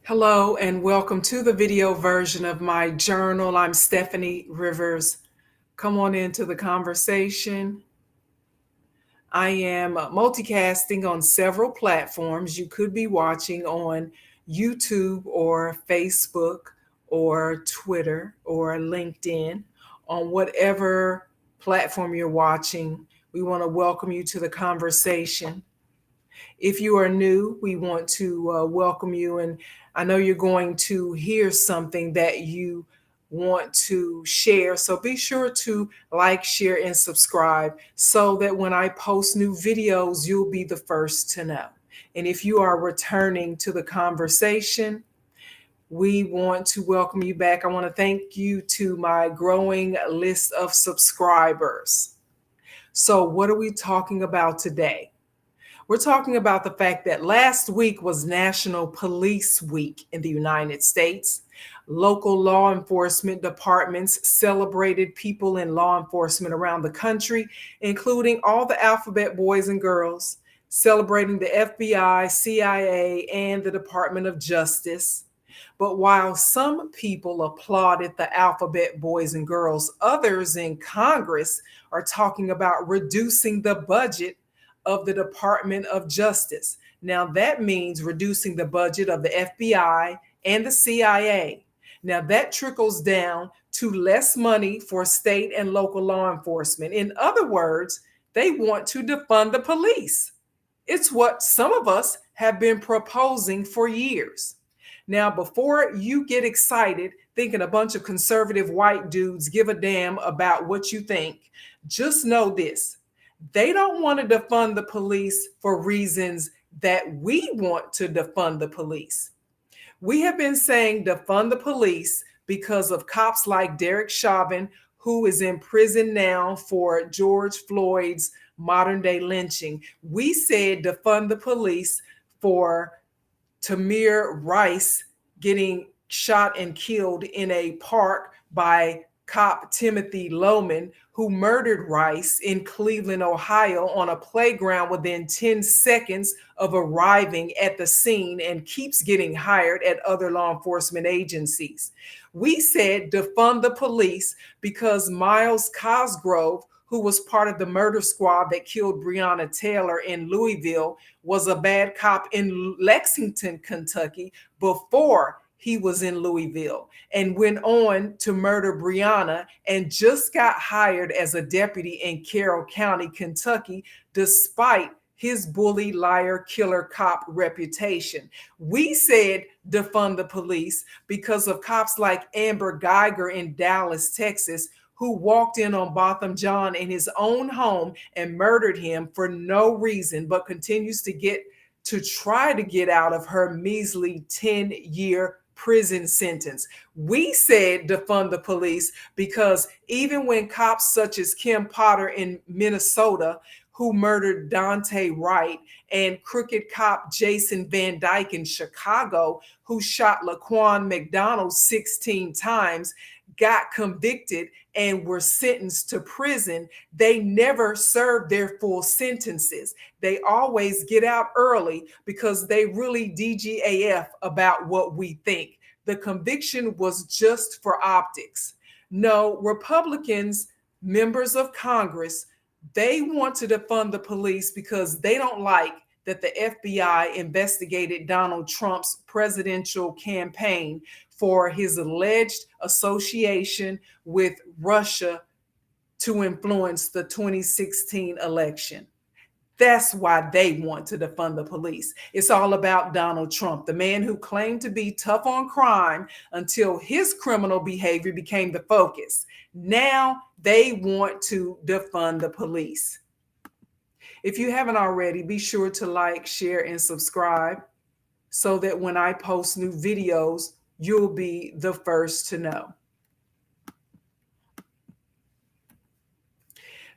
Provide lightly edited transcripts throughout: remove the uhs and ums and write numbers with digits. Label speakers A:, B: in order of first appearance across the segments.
A: Hello and welcome to the video version of my journal. I'm Steffanie Rivers. Come on into the conversation. I am multicasting on several platforms. You could be watching on YouTube or Facebook or Twitter or LinkedIn. On whatever platform you're watching, we want to welcome you to the conversation. If you are new, we want to welcome you. And I know you're going to hear something that you want to share. So be sure to like, share, and subscribe so that when I post new videos, you'll be the first to know. And if you are returning to the conversation, we want to welcome you back. I want to thank you to my growing list of subscribers. So, what are we talking about today? We're talking about the fact that last week was National Police Week in the United States. Local law enforcement departments celebrated people in law enforcement around the country, including all the alphabet boys and girls, celebrating the FBI, CIA, and the Department of Justice. But while some people applauded the alphabet boys and girls, others in Congress are talking about reducing the budget of the Department of Justice. Now, that means reducing the budget of the FBI and the CIA. Now, that trickles down to less money for state and local law enforcement. In other words, they want to defund the police. It's what some of us have been proposing for years. Now, before you get excited thinking a bunch of conservative white dudes give a damn about what you think, just know this: they don't want to defund the police for reasons that we want to defund the police. We have been saying defund the police because of cops like Derek Chauvin, who is in prison now for George Floyd's modern day lynching. We said defund the police for Tamir Rice getting shot and killed in a park by cop Timothy Loman, who murdered Rice in Cleveland, Ohio, on a playground within 10 seconds of arriving at the scene and keeps getting hired at other law enforcement agencies. We said defund the police because Miles Cosgrove, who was part of the murder squad that killed Breonna Taylor in Louisville, was a bad cop in Lexington, Kentucky before he was in Louisville, and went on to murder Breonna and just got hired as a deputy in Carroll County, Kentucky, despite his bully, liar, killer cop reputation. We said defund the police because of cops like Amber Geiger in Dallas, Texas, who walked in on Botham Jean in his own home and murdered him for no reason, but continues to try to get out of her measly 10-year prison sentence. We said defund the police because even when cops such as Kim Potter in Minnesota, who murdered Dante Wright, and crooked cop Jason Van Dyke in Chicago, who shot Laquan McDonald 16 times, got convicted and were sentenced to prison, they never served their full sentences. They always get out early because they really DGAF about what we think. The conviction was just for optics. No, Republicans, members of Congress, they want to defund the police because they don't like that the FBI investigated Donald Trump's presidential campaign for his alleged association with Russia to influence the 2016 election. That's why they want to defund the police. It's all about Donald Trump, the man who claimed to be tough on crime until his criminal behavior became the focus. Now they want to defund the police. If you haven't already, be sure to like, share, and subscribe so that when I post new videos, you'll be the first to know.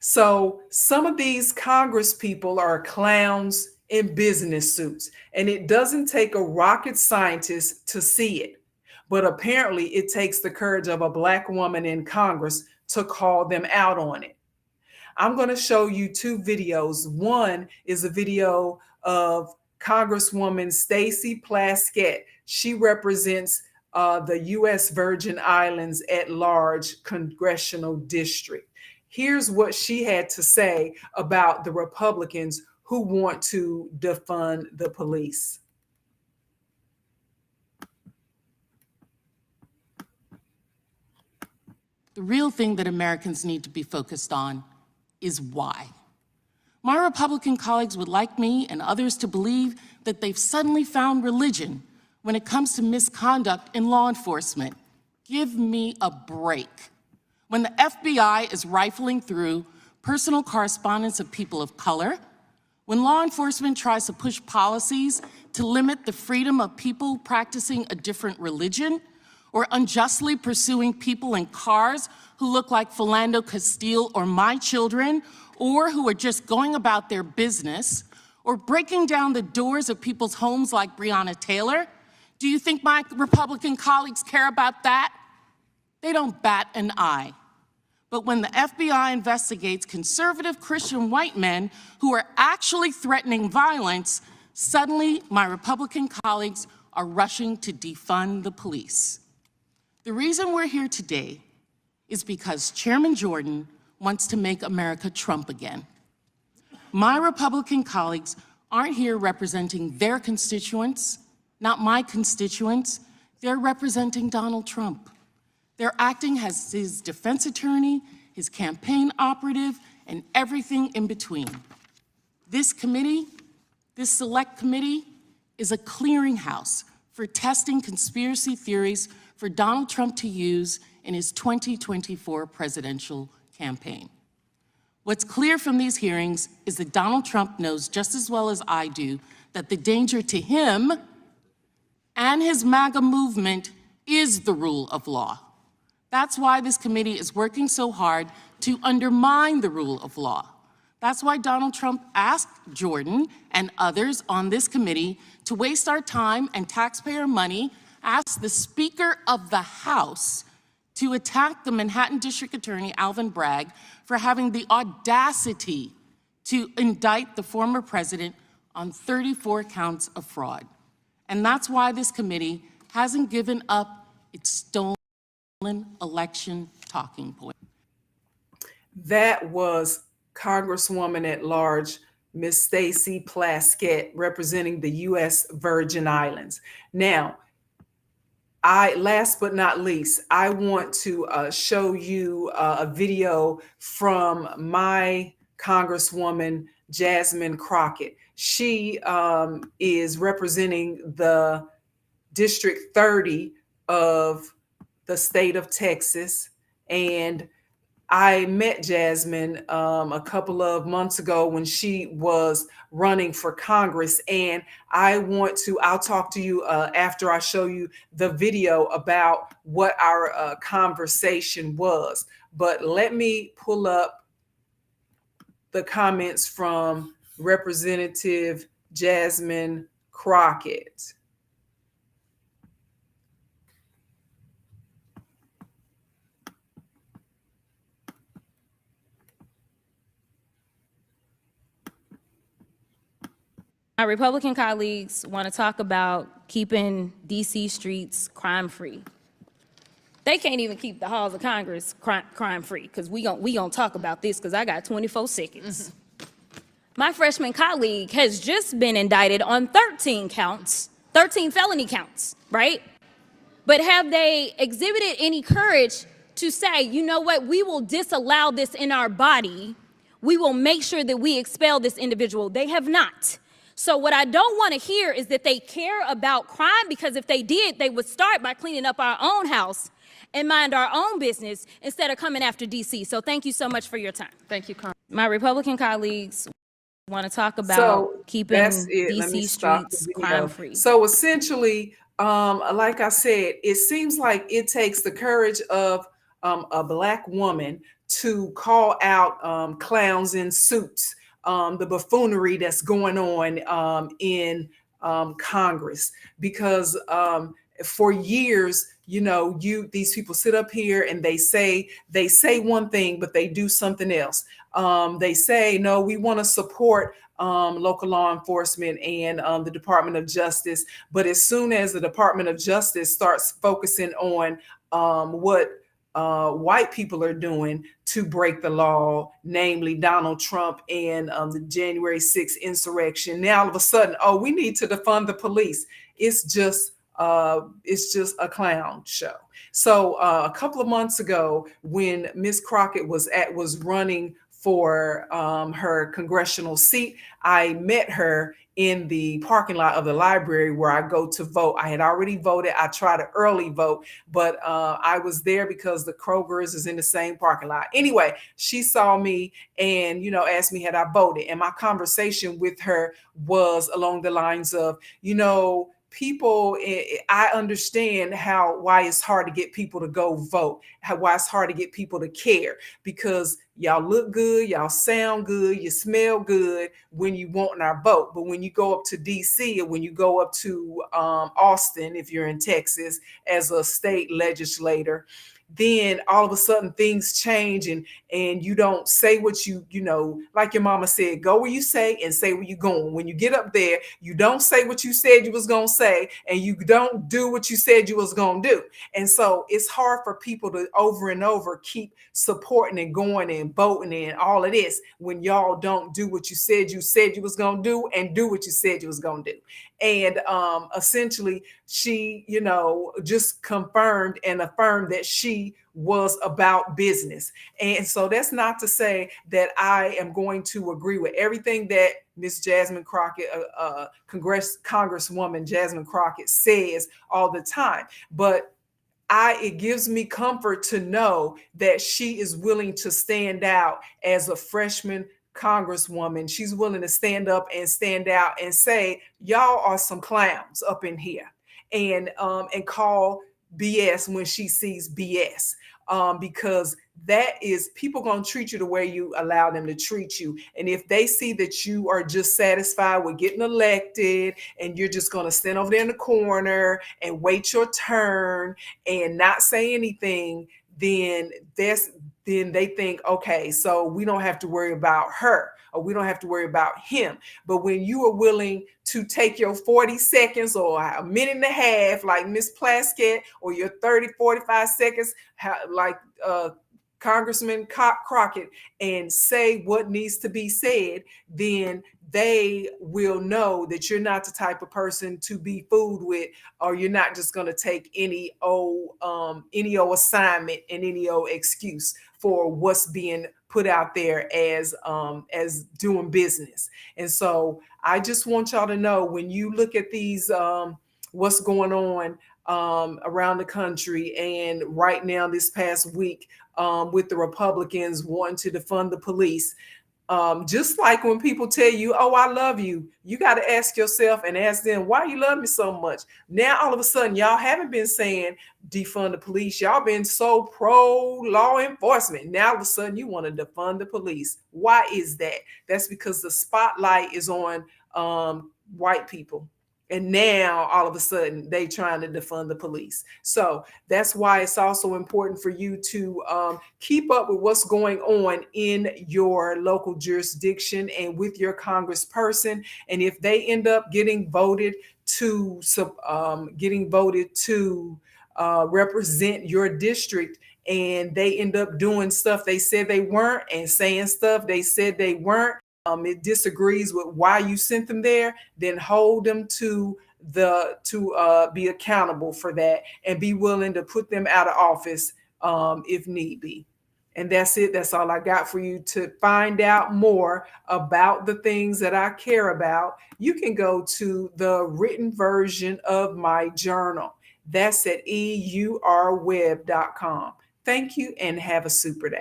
A: So some of these Congress people are clowns in business suits, and it doesn't take a rocket scientist to see it. But apparently it takes the courage of a Black woman in Congress to call them out on it. I'm going to show you two videos. One is a video of Congresswoman Stacey Plaskett. She represents the U.S. Virgin Islands at large congressional district. Here's what she had to say about the Republicans who want to defund the police.
B: The real thing that Americans need to be focused on is why. My Republican colleagues would like me and others to believe that they've suddenly found religion when it comes to misconduct in law enforcement. Give me a break. When the FBI is rifling through personal correspondence of people of color, when law enforcement tries to push policies to limit the freedom of people practicing a different religion, or unjustly pursuing people in cars who look like Philando Castile or my children, or who are just going about their business, or breaking down the doors of people's homes like Breonna Taylor, do you think my Republican colleagues care about that? They don't bat an eye. But when the FBI investigates conservative Christian white men who are actually threatening violence, suddenly my Republican colleagues are rushing to defund the police. The reason we're here today is because Chairman Jordan wants to make America Trump again. My Republican colleagues aren't here representing their constituents, not my constituents. They're representing Donald Trump. They're acting as his defense attorney, his campaign operative, and everything in between. This committee, this select committee, is a clearinghouse for testing conspiracy theories for Donald Trump to use in his 2024 presidential campaign. What's clear from these hearings is that Donald Trump knows just as well as I do that the danger to him and his MAGA movement is the rule of law. That's why this committee is working so hard to undermine the rule of law. That's why Donald Trump asked Jordan and others on this committee to waste our time and taxpayer money, asked the Speaker of the House to attack the Manhattan District Attorney, Alvin Bragg, for having the audacity to indict the former president on 34 counts of fraud. And that's why this committee hasn't given up its stolen election talking point.
A: That was Congresswoman at Large, Ms. Stacey Plaskett, representing the U.S. Virgin Islands. Now, last but not least, I want to show you a video from my Congresswoman, Jasmine Crockett. She is representing the District 30 of the state of Texas. And I met Jasmine a couple of months ago when she was running for Congress. And I'll talk to you after I show you the video about what our conversation was. But let me pull up the comments from Representative Jasmine Crockett.
C: My Republican colleagues want to talk about keeping DC streets crime-free. They can't even keep the halls of Congress crime-free, because we gonna talk about this, because I got 24 seconds. My freshman colleague has just been indicted on 13 felony counts, right? But have they exhibited any courage to say, you know what, we will disallow this in our body. We will make sure that we expel this individual. They have not. So what I don't want to hear is that they care about crime, because if they did, they would start by cleaning up our own house and mind our own business instead of coming after DC. So thank you so much for your time.
D: Thank you,
C: My Republican colleagues want to talk about keeping DC streets crime-free.
A: So essentially, like I said, it seems like it takes the courage of a Black woman to call out clowns in suits, the buffoonery that's going on in Congress, because for years, these people sit up here and they say one thing, but they do something else. They say, no, we want to support local law enforcement and the Department of Justice. But as soon as the Department of Justice starts focusing on what white people are doing to break the law, namely Donald Trump and the January 6th insurrection, now all of a sudden, oh, we need to defund the police. It's just a clown show. So a couple of months ago, when Ms. Crockett was running for her congressional seat, I met her in the parking lot of the library where I go to vote. I had already voted. I tried to early vote, but I was there because the Kroger's is in the same parking lot. Anyway, she saw me and, asked me had I voted. And my conversation with her was along the lines of, people, I understand why it's hard to get people to go vote, why it's hard to get people to care, because y'all look good, y'all sound good, you smell good when you want our vote. But when you go up to DC, or when you go up to Austin, if you're in Texas, as a state legislator, then all of a sudden things change, and you don't say what you like your mama said, go where you say and say where you going. When you get up there, you don't say what you said you was going to say, and you don't do what you said you was going to do. And so it's hard for people to over and over keep supporting and going and voting and all of this when y'all don't do what you said you was going to do, and do what you said you was going to do. And essentially, she, just confirmed and affirmed that she was about business. And so that's not to say that I am going to agree with everything that Miss Jasmine Crockett, Congresswoman Jasmine Crockett says all the time. But it gives me comfort to know that she is willing to stand out as a freshman Congresswoman. She's willing to stand up and stand out and say, y'all are some clowns up in here, and call BS when she sees BS, because that is, people gonna treat you the way you allow them to treat you. And if they see that you are just satisfied with getting elected and you're just gonna stand over there in the corner and wait your turn and not say anything, then they think, okay, so we don't have to worry about her, or we don't have to worry about him. But when you are willing to take your 40 seconds or a minute and a half, like Miss Plaskett, or your 30, 45 seconds, like Congressman Crockett, and say what needs to be said, then they will know that you're not the type of person to be fooled with, or you're not just going to take any old assignment and any old excuse for what's being put out there as doing business. And so I just want y'all to know, when you look at these, what's going on around the country, and right now this past week, with the Republicans wanting to defund the police, just like when people tell you, oh, I love you, you got to ask yourself and ask them, why you love me so much? Now, all of a sudden, y'all haven't been saying defund the police. Y'all been so pro law enforcement. Now, all of a sudden, you want to defund the police. Why is that? That's because the spotlight is on white people. And now all of a sudden they trying to defund the police. So that's why it's also important for you to keep up with what's going on in your local jurisdiction and with your congressperson. And if they end up getting voted to represent your district, and they end up doing stuff they said they weren't and saying stuff they said they weren't, it disagrees with why you sent them there, then hold them to be accountable for that, and be willing to put them out of office if need be. And that's it. That's all I got for you. To find out more about the things that I care about, you can go to the written version of my journal. That's at eurweb.com. Thank you, and have a super day.